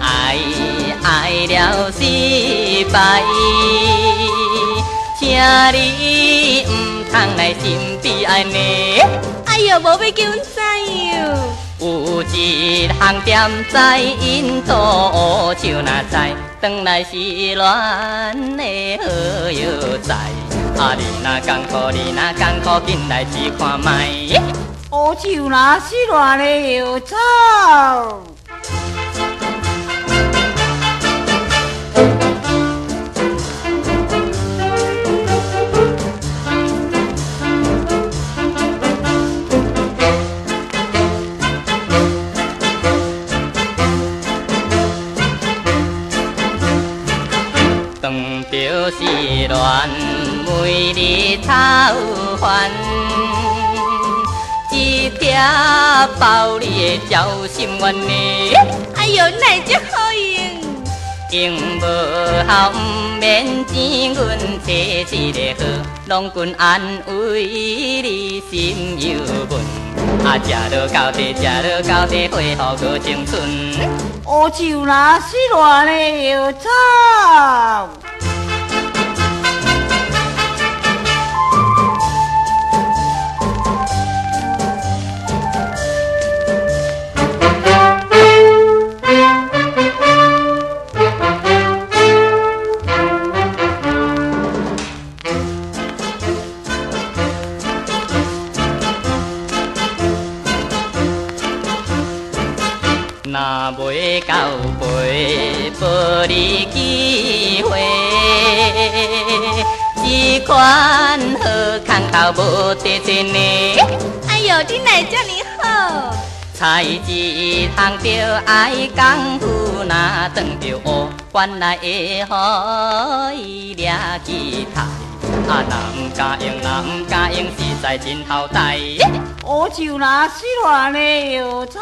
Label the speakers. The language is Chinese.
Speaker 1: 爱了失败，请你唔通来心悲安尼。
Speaker 2: 哎呦，无要叫阮知哟。
Speaker 1: 有一项点在因途手若知，转来是恋的好药材。你若艰苦，你若艰苦，紧来试看卖。
Speaker 3: 乌树若是乱的药草。
Speaker 1: 当着是恋，每日操烦，一贴包你的招心愿呢。
Speaker 2: 哎呦，哪会这好用？
Speaker 1: 用无效，唔免钱，阮找一个好，拢君安慰你心忧闷。食落到底，食落到底，恢复个青春。
Speaker 3: 乌树若是乱的药草。
Speaker 1: 若袂到陪你机会，这款好康头无得钱呢。
Speaker 2: 哎呦，你哪会这么好？
Speaker 1: 菜一项着爱功夫，若当着乌，原来会予伊掠去杀。若唔敢用，若唔敢用，实在真好代。
Speaker 3: 乌树若是乱的药草。